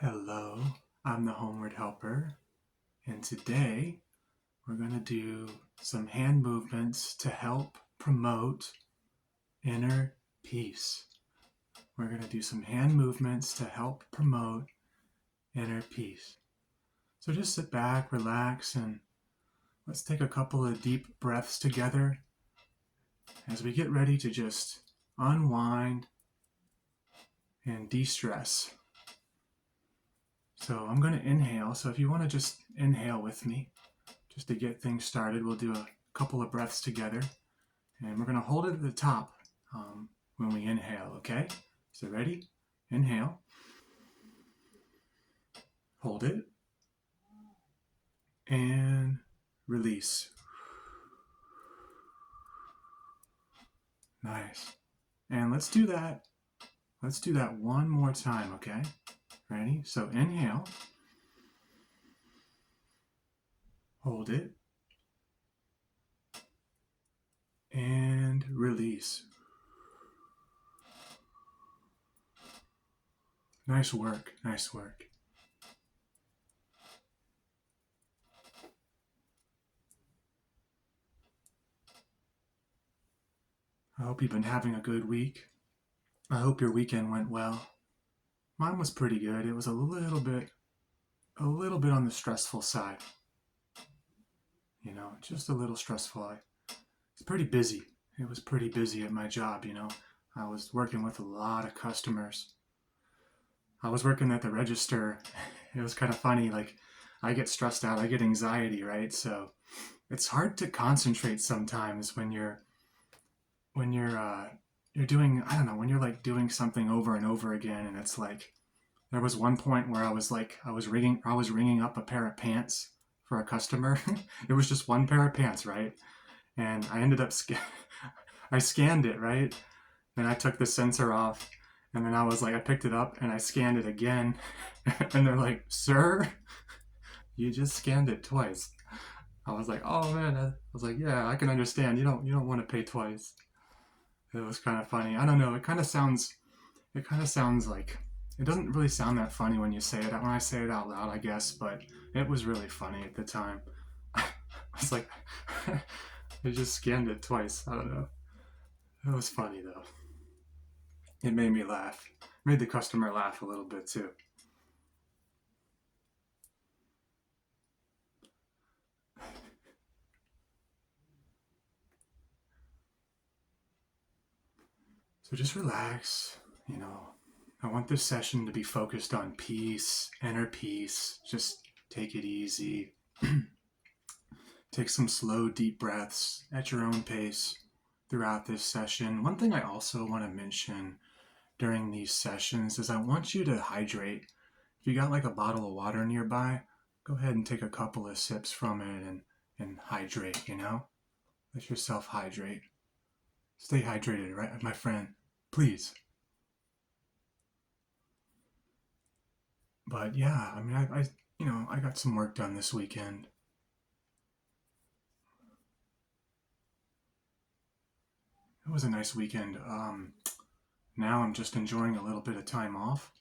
Hello, I'm the Homeward Helper, and today we're going to do some hand movements to help promote inner peace. We're going to do some hand movements to help promote inner peace. So just sit back, relax, and let's take a couple of deep breaths together as we get ready to just unwind and de-stress. So I'm going to inhale. So if you want to just inhale with me, just to get things started, we'll do a couple of breaths together. And we're going to hold it at the top when we inhale, okay? So ready? Inhale. Hold it. And release. Nice. And let's do that. Let's do that one more time, okay? Ready? So inhale. Hold it. And release. Nice work. Nice work. I hope you've been having a good week. I hope your weekend went well. Mine was pretty good. It was a little bit on the stressful side. Just a little stressful. It's pretty busy. It was pretty busy at my job, I was working with a lot of customers. I was working at the register. It was kind of funny. Like, I get stressed out. I get anxiety, right? So it's hard to concentrate sometimes when you're doing, I don't know, when you're like doing something over and over again, and it's like, there was one point where I was ringing up a pair of pants for a customer. It was just one pair of pants, right? And I ended up I scanned it, right? And I took the sensor off, and then I picked it up and I scanned it again, and they're like, "Sir, you just scanned it twice." I was like, "Oh man," I was like, "Yeah, I can understand. You don't want to pay twice." It was kind of funny. I don't know. It kind of sounds like it doesn't really sound that funny when you say it. When I say it out loud, I guess, but it was really funny at the time. I was like, I just scanned it twice. I don't know. It was funny though. It made me laugh. Made the customer laugh a little bit too. So just relax. I want this session to be focused on peace, inner peace. Just take it easy. Take some slow, deep breaths at your own pace throughout this session. One thing I also want to mention during these sessions is I want you to hydrate. If you got like a bottle of water nearby, go ahead and take a couple of sips from it and hydrate, Let yourself hydrate. Stay hydrated, right, my friend? Please. But yeah, I mean, I got some work done this weekend. It was a nice weekend. Now I'm just enjoying a little bit of time off.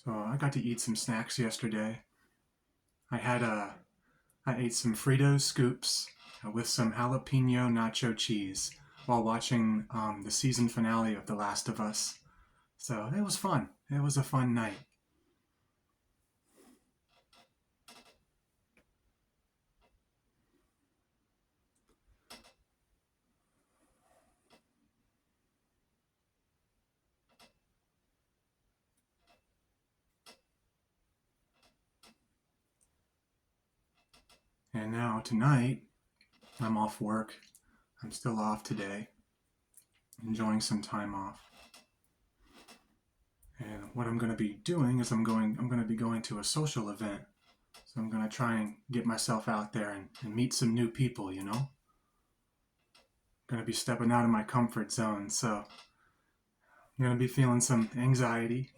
So I got to eat some snacks yesterday. I ate some Fritos scoops with some jalapeno nacho cheese while watching the season finale of The Last of Us. So it was fun. It was a fun night. And now tonight, I'm off work. I'm still off today, enjoying some time off. And what I'm going to be doing is I'm going to be going to a social event. So I'm going to try and get myself out there and meet some new people, I'm going to be stepping out of my comfort zone. So I'm going to be feeling some anxiety,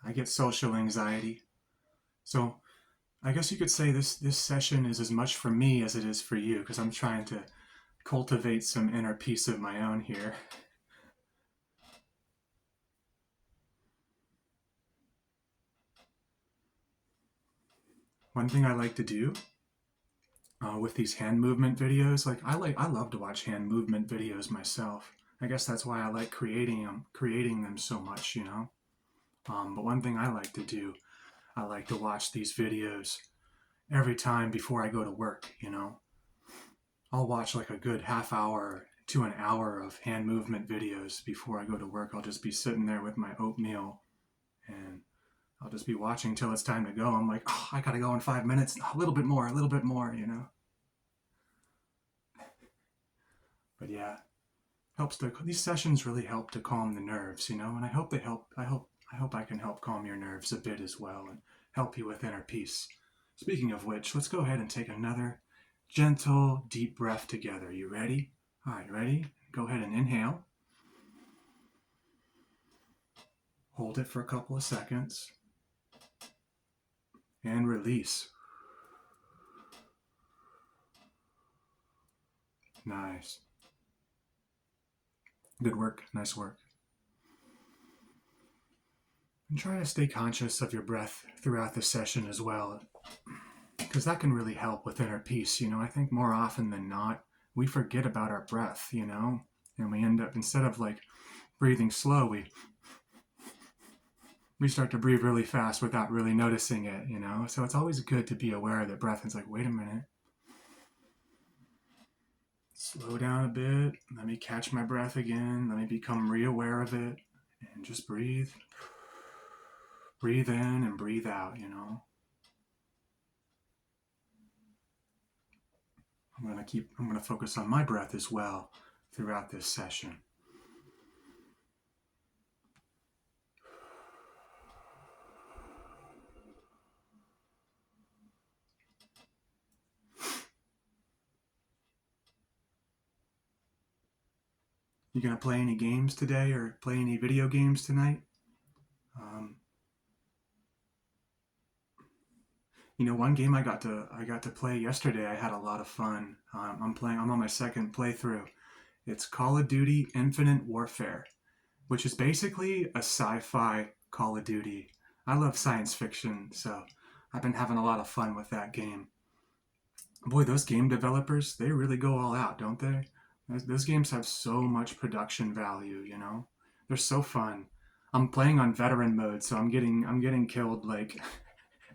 I get social anxiety. So I guess you could say this session is as much for me as it is for you, because I'm trying to cultivate some inner peace of my own here. one thing I like to do with these hand movement videos, like I love to watch hand movement videos myself. I guess that's why I like creating them so much, you know. But one thing I like to do, I like to watch these videos every time before I go to work, you know. I'll watch like a good half hour to an hour of hand movement videos before I go to work. I'll just be sitting there with my oatmeal and I'll just be watching till it's time to go. I'm like, oh, I gotta go in 5 minutes. A little bit more, you know. But yeah, these sessions really help to calm the nerves, you know, and I hope they help. I hope I can help calm your nerves a bit as well and help you with inner peace. Speaking of which, let's go ahead and take another gentle, deep breath together. You ready? All right, ready? Go ahead and inhale. Hold it for a couple of seconds. And release. Nice. Good work. Nice work. And try to stay conscious of your breath throughout the session as well, because that can really help with inner peace. You know, I think more often than not, we forget about our breath, you know, and we end up, instead of like breathing slow, we start to breathe really fast without really noticing it, you know. So it's always good to be aware of the breath. It's like, wait a minute. Slow down a bit. Let me catch my breath again. Let me become re-aware of it and just breathe. Breathe in and breathe out, you know. I'm going to focus on my breath as well throughout this session. You going to play any games today or play any video games tonight? You know, one game I got to play yesterday. I had a lot of fun. I'm on my second playthrough. It's Call of Duty Infinite Warfare, which is basically a sci-fi Call of Duty. I love science fiction, so I've been having a lot of fun with that game. Boy, those game developers, they really go all out, don't they? Those games have so much production value, you know? They're so fun. I'm playing on veteran mode, so I'm getting killed like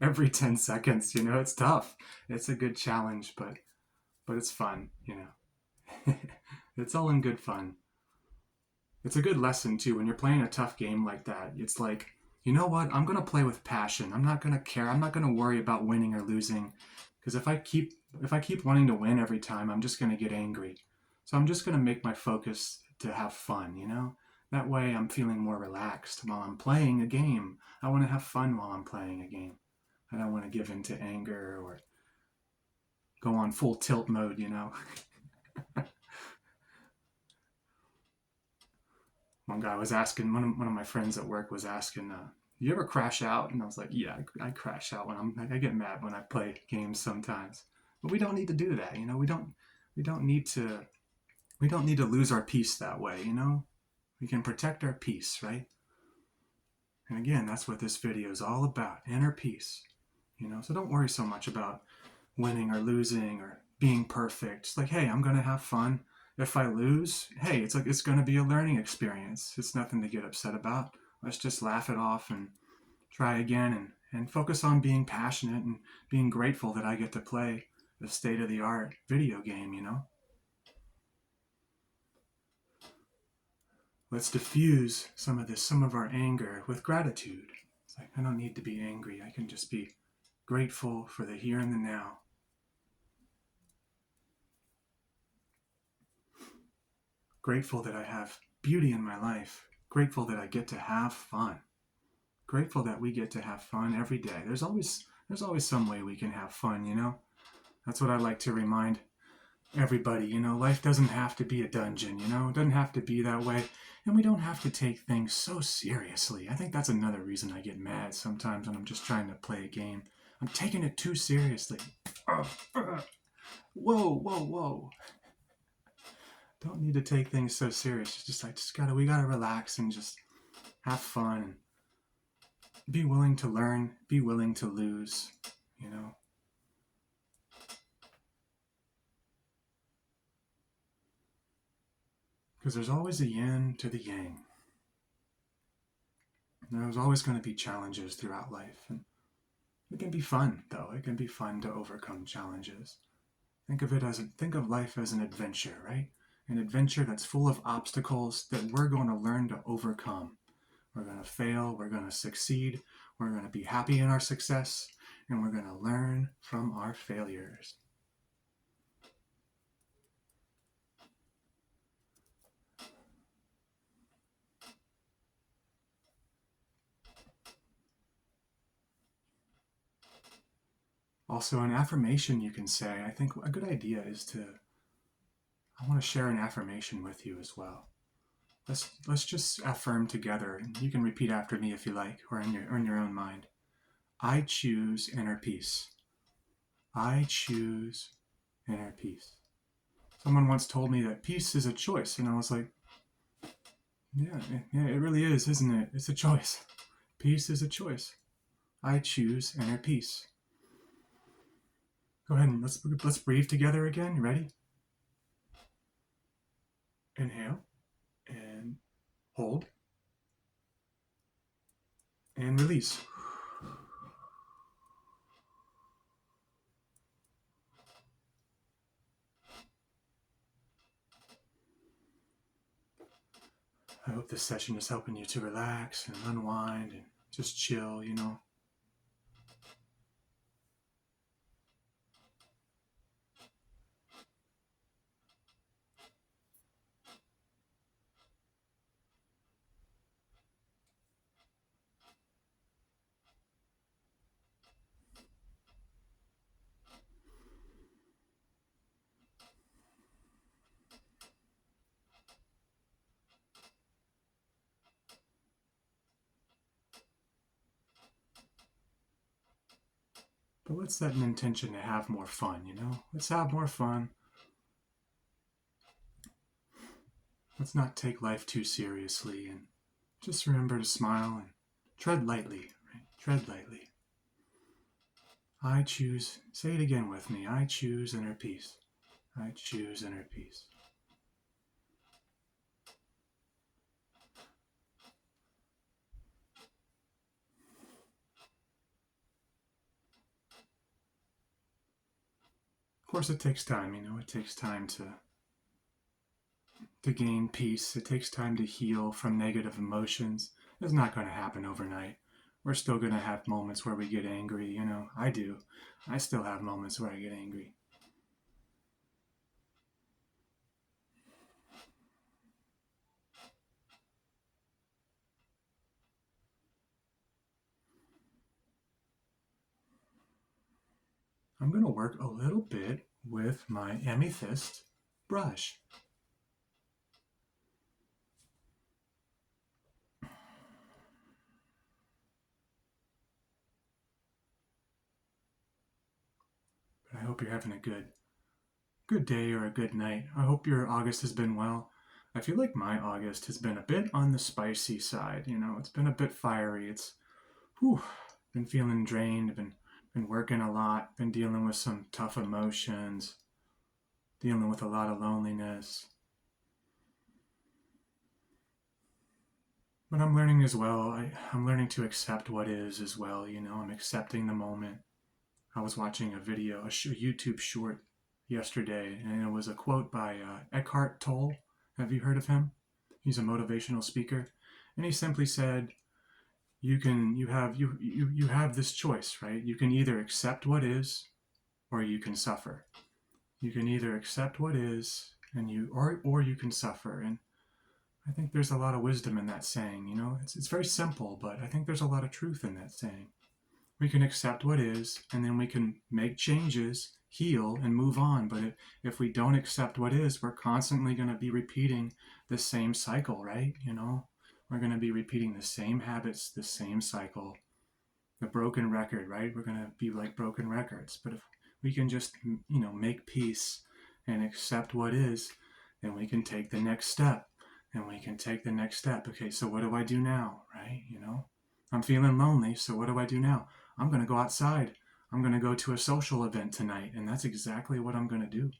every 10 seconds, you know? It's tough. It's a good challenge, but it's fun, you know? It's all in good fun. It's a good lesson too when you're playing a tough game like that. It's like, you know what? I'm going to play with passion. I'm not going to care. I'm not going to worry about winning or losing, because if I keep wanting to win every time, I'm just going to get angry. So I'm just going to make my focus to have fun, you know? That way I'm feeling more relaxed while I'm playing a game. I want to have fun while I'm playing a game. I don't want to give in to anger or go on full tilt mode, you know? One guy was asking, one of my friends at work was asking, you ever crash out? And I was like, yeah, I crash out I get mad when I play games sometimes. But we don't need to do that, you know. We don't need to lose our peace that way, you know. We can protect our peace, right? And again, that's what this video is all about, inner peace, you know. So don't worry so much about winning or losing or being perfect. It's like, hey, I'm going to have fun. If I lose, hey, it's like, it's going to be a learning experience. It's nothing to get upset about. Let's just laugh it off and try again and focus on being passionate and being grateful that I get to play the state-of-the-art video game, you know? Let's diffuse some of our anger with gratitude. It's like, I don't need to be angry. I can just be grateful for the here and the now. Grateful that I have beauty in my life. Grateful that I get to have fun. Grateful that we get to have fun every day. There's always some way we can have fun, you know? That's what I like to remind everybody, you know, life doesn't have to be a dungeon, you know? It doesn't have to be that way. And we don't have to take things so seriously. I think that's another reason I get mad sometimes when I'm just trying to play a game. I'm taking it too seriously. Whoa, whoa, whoa. Don't need to take things so serious. It's just we gotta relax and just have fun and be willing to learn, be willing to lose, you know. Because there's always a yin to the yang. There's always going to be challenges throughout life. And it can be fun, though. It can be fun to overcome challenges. Think of life as an adventure, right? An adventure that's full of obstacles that we're going to learn to overcome. We're going to fail, we're going to succeed, we're going to be happy in our success, and we're going to learn from our failures. Also, an affirmation you can say, I think a good idea is I want to share an affirmation with you as well. Let's just affirm together, and you can repeat after me if you like, or in your own mind. I choose inner peace. I choose inner peace. Someone once told me that peace is a choice, and I was like, yeah, it really is, isn't it? It's a choice. Peace is a choice. I choose inner peace. Go ahead and let's breathe together again. You ready? Inhale and hold and release. I hope this session is helping you to relax and unwind and just chill, But let's set an intention to have more fun, Let's have more fun. Let's not take life too seriously and just remember to smile and tread lightly, right? Tread lightly. I choose, say it again with me, I choose inner peace. I choose inner peace. Of course, it takes time, it takes time to gain peace. It takes time to heal from negative emotions. It's not going to happen overnight. We're still going to have moments where we get angry, I do. I still have moments where I get angry. I'm going to work a little bit with my amethyst brush. But I hope you're having a good day or a good night. I hope your August has been well. I feel like my August has been a bit on the spicy side, It's been a bit fiery. It's been feeling drained, been working a lot, been dealing with some tough emotions, dealing with a lot of loneliness. But I'm learning as well. I'm learning to accept what is as well, I'm accepting the moment. I was watching a video, a YouTube short yesterday, and it was a quote by Eckhart Tolle. Have you heard of him? He's a motivational speaker, and he simply said, you have this choice, right? You can either accept what is, or you can suffer. You can either accept what is, or you can suffer. And I think there's a lot of wisdom in that saying. It's very simple, but I think there's a lot of truth in that saying. We can accept what is, and then we can make changes, heal, and move on. But if we don't accept what is, we're constantly going to be repeating the same cycle, right? We're going to be repeating the same habits, the same cycle, the broken record, right? We're going to be like broken records. But if we can just, make peace and accept what is, then we can take the next step. And we can take the next step. Okay, so what do I do now, right? I'm feeling lonely, so what do I do now? I'm going to go outside. I'm going to go to a social event tonight, and that's exactly what I'm going to do.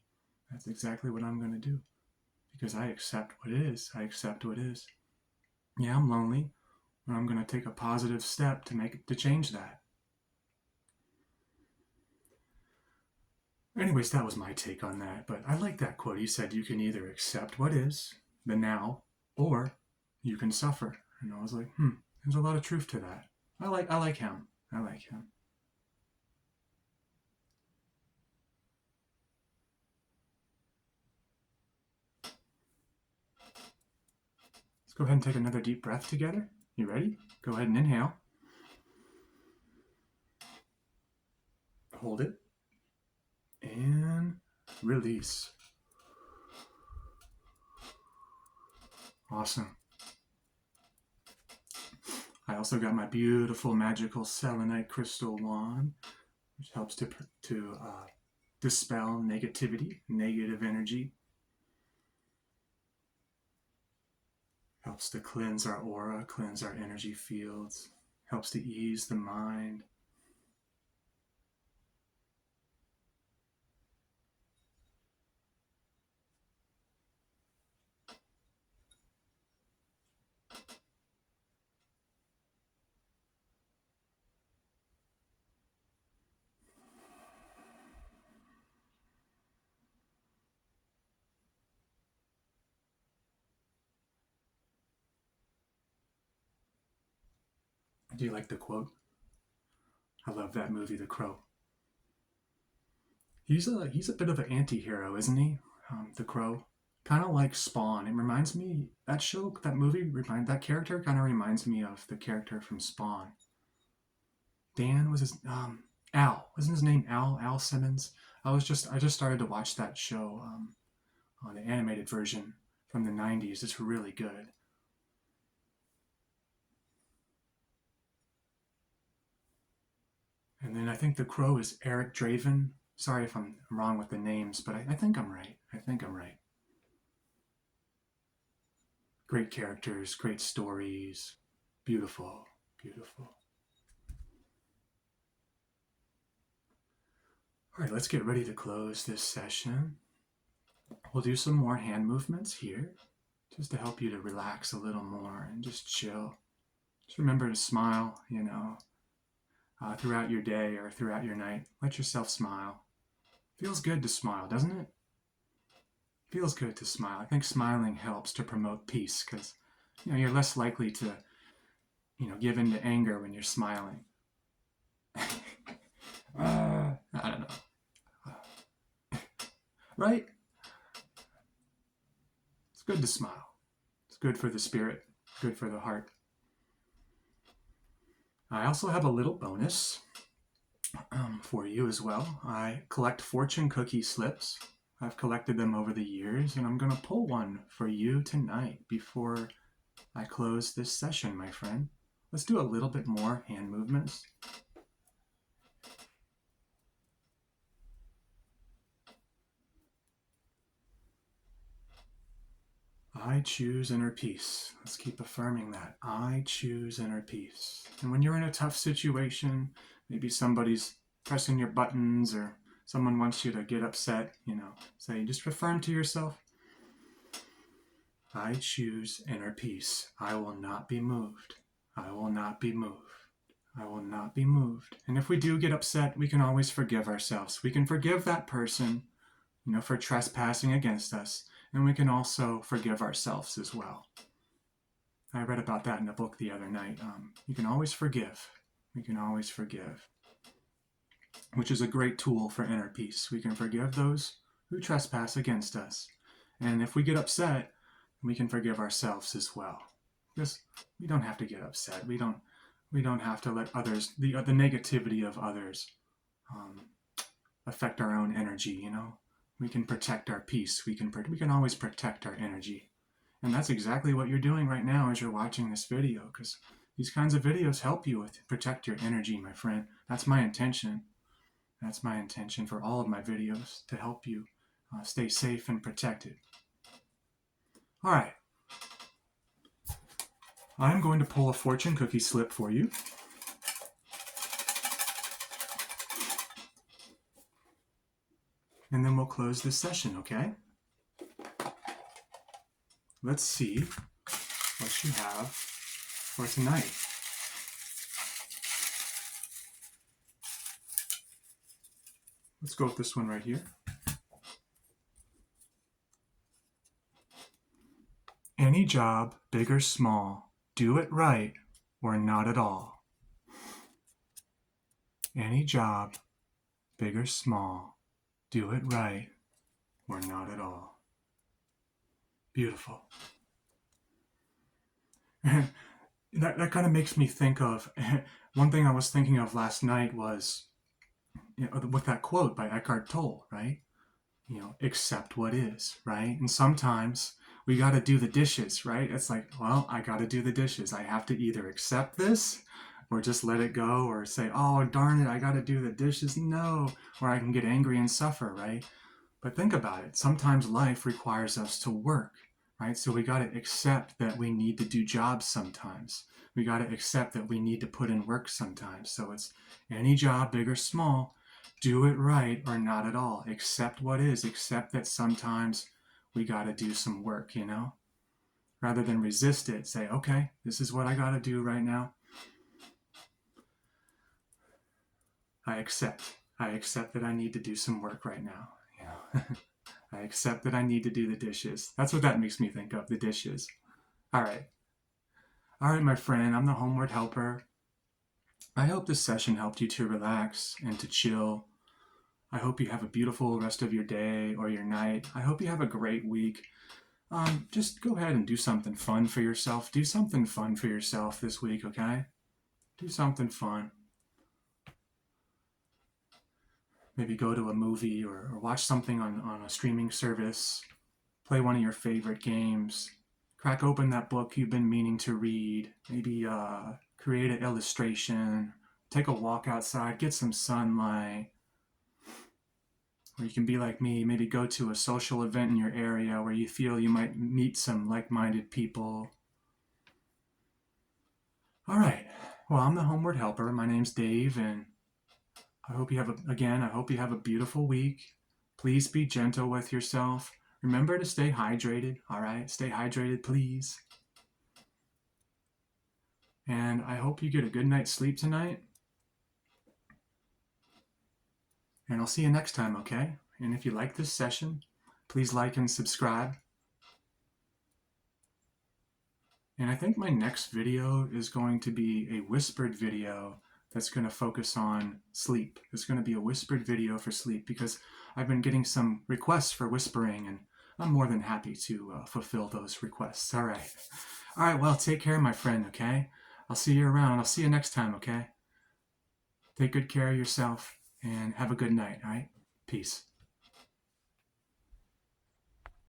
That's exactly what I'm going to do. because I accept what it is. I accept what is. Yeah, I'm lonely, but I'm going to take a positive step to change that. Anyways, that was my take on that. But I like that quote. He said you can either accept what is, the now, or you can suffer. And I was like, there's a lot of truth to that. I like him. I like him. Let's go ahead and take another deep breath together. You ready? Go ahead and inhale. Hold it. And release. Awesome. I also got my beautiful magical selenite crystal wand, which helps to dispel negativity, negative energy. Helps to cleanse our aura, cleanse our energy fields. Helps to ease the mind. Do you like the quote? I love that movie, The Crow. He's a bit of an anti-hero, isn't he? The Crow, kind of like Spawn. It reminds me that character kind of reminds me of the character from Spawn. Dan was his Al, wasn't his name Al Simmons? I just started to watch that show on the animated version from the 90s. It's really good. And then I think the Crow is Eric Draven. Sorry if I'm wrong with the names, but I think I'm right. I think I'm right. Great characters, great stories. Beautiful, beautiful. All right, let's get ready to close this session. We'll do some more hand movements here, just to help you to relax a little more and just chill. Just remember to smile, throughout your day or throughout your night. Let yourself smile. Feels good to smile, doesn't it? Feels good to smile. I think smiling helps to promote peace because, you're less likely to, give in to anger when you're smiling. I don't know. Right? It's good to smile. It's good for the spirit, good for the heart. I also have a little bonus for you as well. I collect fortune cookie slips. I've collected them over the years, and I'm going to pull one for you tonight before I close this session, my friend. Let's do a little bit more hand movements. I choose inner peace. Let's keep affirming that. I choose inner peace. And when you're in a tough situation, maybe somebody's pressing your buttons or someone wants you to get upset, say, just affirm to yourself, I choose inner peace. I will not be moved. I will not be moved. I will not be moved. And if we do get upset, we can always forgive ourselves. We can forgive that person, for trespassing against us. And we can also forgive ourselves as well. I read about that in a book the other night. You can always forgive. We can always forgive, which is a great tool for inner peace. We can forgive those who trespass against us. And if we get upset, we can forgive ourselves as well. Because we don't have to get upset. We don't have to let others, the negativity of others, affect our own energy, We can protect our peace. We can always protect our energy. And that's exactly what you're doing right now as you're watching this video, because these kinds of videos help you with protect your energy, my friend. That's my intention. That's my intention for all of my videos, to help you stay safe and protected. All right. I'm going to pull a fortune cookie slip for you. And then we'll close this session, okay? let's see what you have for tonight. Let's go with this one right here. Any job, big or small, do it right or not at all. Any job, big or small, do it right or not at all. Beautiful. That kind of makes me think of one thing I was thinking of last night was, with that quote by Eckhart Tolle, right? Accept what is, right? And sometimes we got to do the dishes, right? It's like, well, I got to do the dishes. I have to either accept this or just let it go, or say, oh, darn it, I got to do the dishes. No. Or I can get angry and suffer, right? But think about it. Sometimes life requires us to work, right? So we got to accept that we need to do jobs sometimes. We got to accept that we need to put in work sometimes. So it's any job, big or small, do it right or not at all. Accept what is. Accept that sometimes we got to do some work, rather than resist it. Say, okay, this is what I got to do right now. I accept that I need to do some work right now. I accept that I need to do the dishes. That's what that makes me think of, the dishes. All right, my friend, I'm the homeward helper. I hope this session helped you to relax and to chill. I hope you have a beautiful rest of your day or your night. I hope you have a great week. Just go ahead and do something fun for yourself. Do something fun for yourself this week, okay? Do something fun. Maybe go to a movie or watch something on a streaming service. Play one of your favorite games. Crack open that book you've been meaning to read. Maybe create an illustration. Take a walk outside. Get some sunlight. Or you can be like me, maybe go to a social event in your area where you feel you might meet some like-minded people. All right. Well, I'm the homeward helper. My name's Dave, and I hope you have a beautiful week. Please be gentle with yourself. Remember to stay hydrated, all right? Stay hydrated, please. And I hope you get a good night's sleep tonight. And I'll see you next time, okay? And if you like this session, please like and subscribe. And I think my next video is going to be a whispered video that's going to focus on sleep. It's going to be a whispered video for sleep because I've been getting some requests for whispering, and I'm more than happy to fulfill those requests. All right, well, take care, my friend, okay? I'll see you around. I'll see you next time, okay? Take good care of yourself and have a good night, all right? Peace.